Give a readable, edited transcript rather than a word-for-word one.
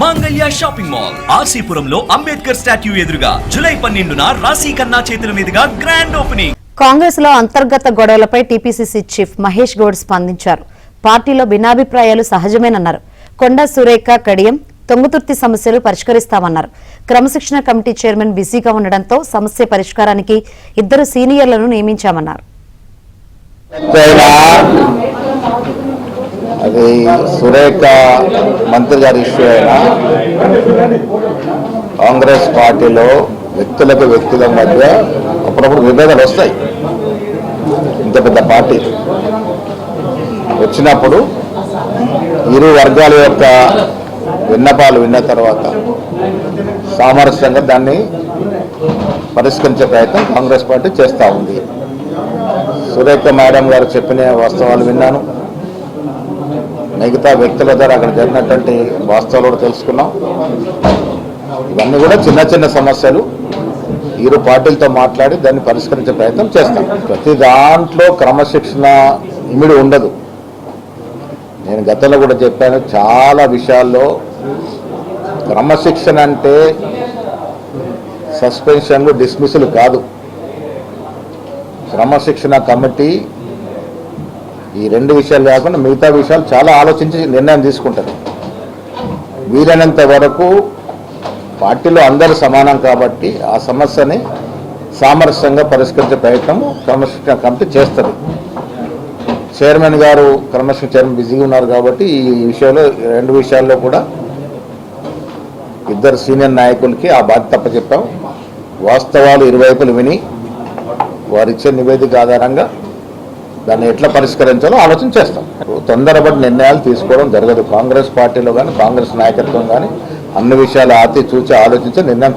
మాంగళ్య shopping mall ఆర్సీపురంలో Ambedkar statue ఎదురుగా July 12న రాశి ఖన్నా చేతుల మీదుగా గ్రాండ్ ఓపెనింగ్. కాంగ్రెస్ లో అంతర్గత గొడవలపై టీపీసీసీ చీఫ్ మహేష్ గౌడ్ స్పందించారు. పార్టీలో భిన్నాభిప్రాయాలు సహజమేనన్నారు. కొండా సురేఖ కడియం తొంగుతుర్తి సమస్యలు పరిష్కరిస్తామన్నారు. క్రమశిక్షణ కమిటీ చైర్మన్ బిజీగా ఉండడంతో సమస్య పరిష్కారానికి 2 సీనియర్లను నియమించామన్నారు. అది సురేఖ మంత్రి గారి ఇష్యూ అయినా కాంగ్రెస్ పార్టీలో వ్యక్తుల మధ్య అప్పుడప్పుడు విభేదాలు వస్తాయి. ఇంత పెద్ద పార్టీ వచ్చినప్పుడు ఇరు వర్గాల యొక్క విన్నపాలు విన్న తర్వాత సామరస్యంగా దాన్ని పరిష్కరించే ప్రయత్నం కాంగ్రెస్ పార్టీ చేస్తూ ఉంది. సురేఖ మేడం గారు చెప్పిన వాస్తవాలు విన్నాను. మిగతా వ్యక్తుల ద్వారా అక్కడ జరిగినటువంటి వాస్తవాలు కూడా తెలుసుకున్నాం. ఇవన్నీ కూడా చిన్న సమస్యలు ఇరు పార్టీలతో మాట్లాడి దాన్ని పరిష్కరించే ప్రయత్నం చేస్తాం. ప్రతి దాంట్లో క్రమశిక్షణ ఇమిడి ఉండదు. నేను గతంలో కూడా చెప్పాను, చాలా విషయాల్లో క్రమశిక్షణ అంటే సస్పెన్షన్లు డిస్మిస్లు కాదు. క్రమశిక్షణ కమిటీ ఈ 2 విషయాలు కాకుండా మిగతా విషయాలు చాలా ఆలోచించి నిర్ణయం తీసుకుంటారు. వీలైనంత వరకు పార్టీలో అందరూ సమానం కాబట్టి ఆ సమస్యని సామరస్యంగా పరిష్కరించే ప్రయత్నం క్రమశిక్షణ కమిటీ చేస్తారు. చైర్మన్ గారు క్రమశిక్షణ చైర్మన్ బిజీగా ఉన్నారు కాబట్టి ఈ విషయంలో 2 విషయాల్లో కూడా 2 సీనియర్ నాయకులకి ఆ బాధ్యత అప్పచెప్పాం. వాస్తవాలు ఇరువైపులు విని వారిచ్చే నివేదిక ఆధారంగా దాన్ని ఎట్లా పరిష్కరించాలో ఆలోచన చేస్తాం. తొందరపడి నిర్ణయాలు తీసుకోవడం జరగదు. కాంగ్రెస్ పార్టీలో కానీ కాంగ్రెస్ నాయకత్వం కానీ అన్ని విషయాలు చూచి ఆలోచించి నిర్ణయం